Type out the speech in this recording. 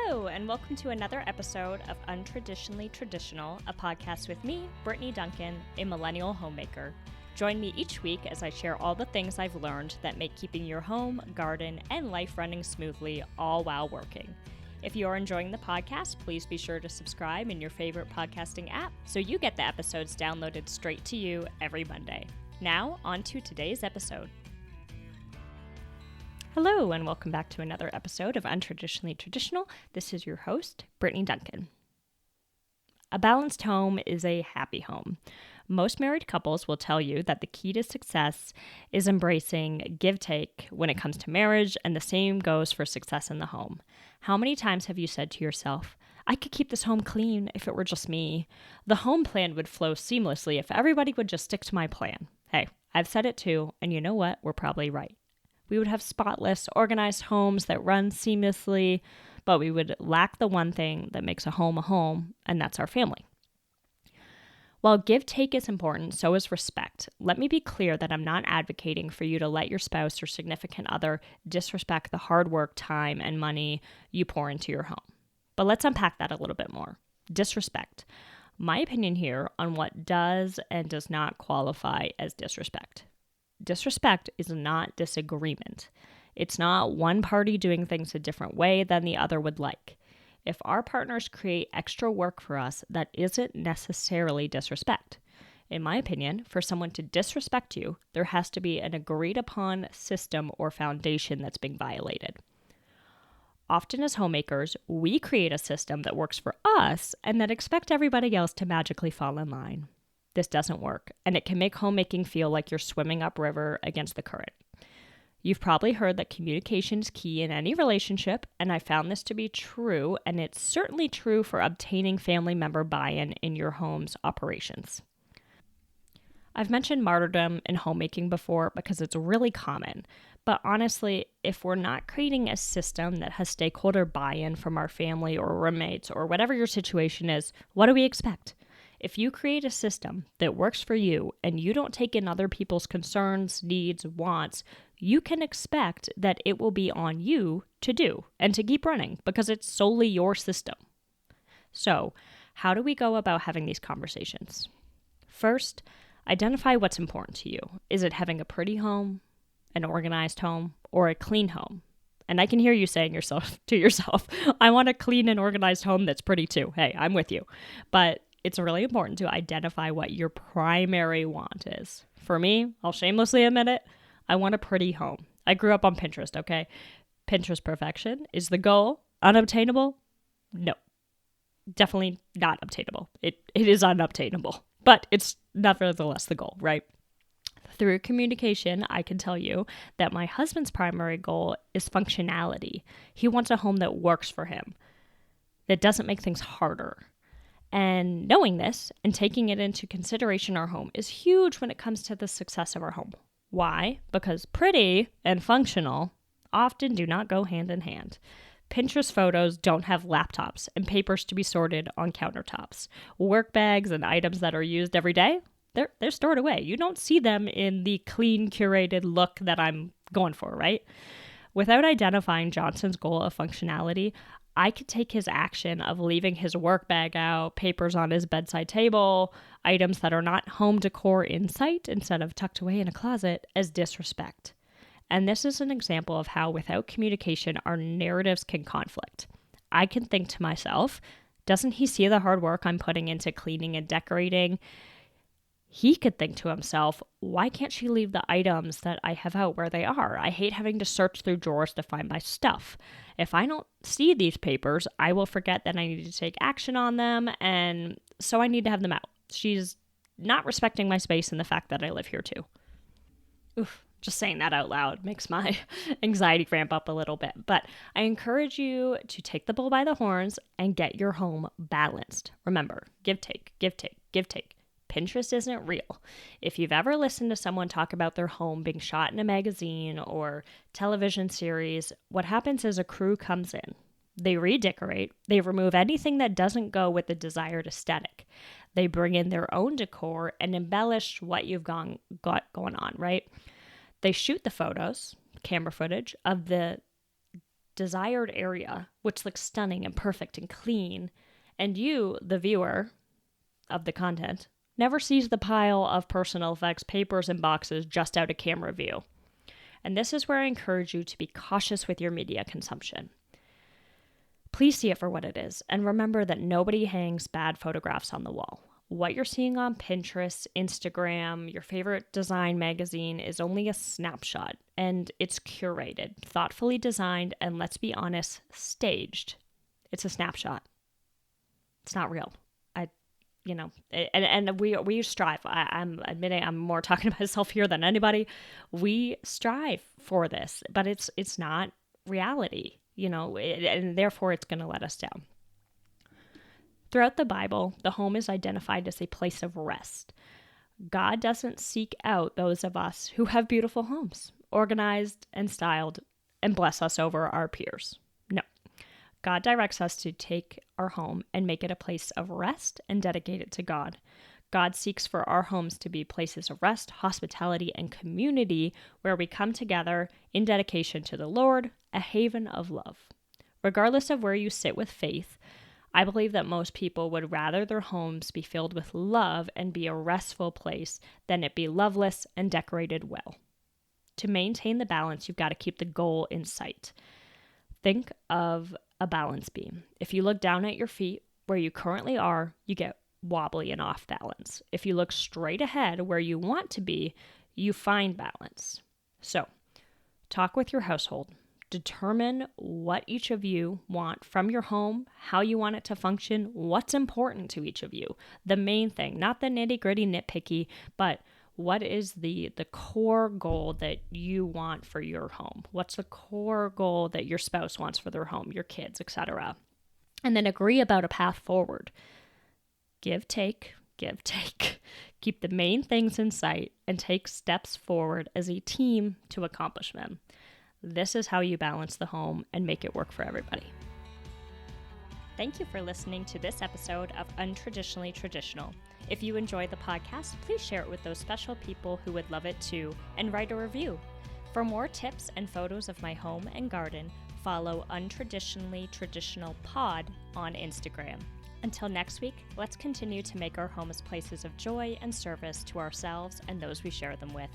Hello, and welcome to another episode of Untraditionally Traditional, a podcast with me, Brittany Duncan, a millennial homemaker. Join me each week as I share all the things I've learned that make keeping your home, garden, and life running smoothly, all while working. If you are enjoying the podcast, please be sure to subscribe in your favorite podcasting app so you get the episodes downloaded straight to you every Monday. Now, on to today's episode. Hello, and welcome back to another episode of Untraditionally Traditional. This is your host, Brittany Duncan. A balanced home is a happy home. Most married couples will tell you that the key to success is embracing give-take when it comes to marriage, and the same goes for success in the home. How many times have you said to yourself, I could keep this home clean if it were just me. The home plan would flow seamlessly if everybody would just stick to my plan. Hey, I've said it too, and you know what? We're probably right. We would have spotless, organized homes that run seamlessly, but we would lack the one thing that makes a home, and that's our family. While give-take is important, so is respect. Let me be clear that I'm not advocating for you to let your spouse or significant other disrespect the hard work, time, and money you pour into your home. But let's unpack that a little bit more. Disrespect. My opinion here on what does and does not qualify as disrespect. Disrespect is not disagreement. It's not one party doing things a different way than the other would like. If our partners create extra work for us, that isn't necessarily disrespect. In my opinion, for someone to disrespect you, there has to be an agreed upon system or foundation that's being violated. Often as homemakers, we create a system that works for us and that expect everybody else to magically fall in line. This doesn't work, and it can make homemaking feel like you're swimming upriver against the current. You've probably heard that communication is key in any relationship, and I found this to be true, and it's certainly true for obtaining family member buy-in in your home's operations. I've mentioned martyrdom in homemaking before because it's really common, but honestly, if we're not creating a system that has stakeholder buy-in from our family or roommates or whatever your situation is, what do we expect? If you create a system that works for you and you don't take in other people's concerns, needs, wants, you can expect that it will be on you to do and to keep running because it's solely your system. So, how do we go about having these conversations? First, identify what's important to you. Is it having a pretty home, an organized home, or a clean home? And I can hear you saying to yourself, I want a clean and organized home that's pretty too. Hey, I'm with you. But it's really important to identify what your primary want is. For me, I'll shamelessly admit it, I want a pretty home. I grew up on Pinterest, okay? Pinterest perfection is the goal. Unobtainable? No. Definitely not obtainable. It is unobtainable, but it's nevertheless the goal, right? Through communication, I can tell you that my husband's primary goal is functionality. He wants a home that works for him, that doesn't make things harder. And knowing this and taking it into consideration, our home is huge when it comes to the success of our home. Why? Because pretty and functional often do not go hand in hand. Pinterest photos don't have laptops and papers to be sorted on countertops. Work bags and items that are used every day, they're stored away. You don't see them in the clean, curated look that I'm going for, right? Without identifying Johnson's goal of functionality, I could take his action of leaving his work bag out, papers on his bedside table, items that are not home decor in sight instead of tucked away in a closet as disrespect. And this is an example of how without communication, our narratives can conflict. I can think to myself, doesn't he see the hard work I'm putting into cleaning and decorating? He could think to himself, why can't she leave the items that I have out where they are? I hate having to search through drawers to find my stuff. If I don't see these papers, I will forget that I need to take action on them, and so I need to have them out. She's not respecting my space and the fact that I live here too. Oof, just saying that out loud makes my anxiety ramp up a little bit. But I encourage you to take the bull by the horns and get your home balanced. Remember, give, take, give, take, give, take. Pinterest isn't real. If you've ever listened to someone talk about their home being shot in a magazine or television series, what happens is a crew comes in. They redecorate. They remove anything that doesn't go with the desired aesthetic. They bring in their own decor and embellish what you've got going on, right? They shoot the photos, camera footage of the desired area, which looks stunning and perfect and clean, and you, the viewer of the content, never sees the pile of personal effects, papers, and boxes just out of camera view. And this is where I encourage you to be cautious with your media consumption. Please see it for what it is, and remember that nobody hangs bad photographs on the wall. What you're seeing on Pinterest, Instagram, your favorite design magazine is only a snapshot, and it's curated, thoughtfully designed, and let's be honest, staged. It's a snapshot. It's not real. We strive. I'm admitting I'm more talking to myself here than anybody. We strive for this, but it's not reality, and therefore it's going to let us down. Throughout the Bible, the home is identified as a place of rest. God doesn't seek out those of us who have beautiful homes, organized and styled, and bless us over our peers. No. God directs us to take our home and make it a place of rest and dedicate it to God. God seeks for our homes to be places of rest, hospitality, and community where we come together in dedication to the Lord, a haven of love. Regardless of where you sit with faith, I believe that most people would rather their homes be filled with love and be a restful place than it be loveless and decorated well. To maintain the balance, you've got to keep the goal in sight. Think of a balance beam. If you look down at your feet where you currently are, you get wobbly and off balance. If you look straight ahead where you want to be, you find balance. So, talk with your household. Determine what each of you want from your home, how you want it to function, what's important to each of you. The main thing, not the nitty-gritty nitpicky, but what is the core goal that you want for your home? What's the core goal that your spouse wants for their home, your kids, etc.? And then agree about a path forward. Give, take. Keep the main things in sight and take steps forward as a team to accomplish them. This is how you balance the home and make it work for everybody. Thank you for listening to this episode of Untraditionally Traditional. If you enjoy the podcast, please share it with those special people who would love it too, and write a review. For more tips and photos of my home and garden, follow Untraditionally Traditional Pod on Instagram. Until next week, let's continue to make our homes places of joy and service to ourselves and those we share them with.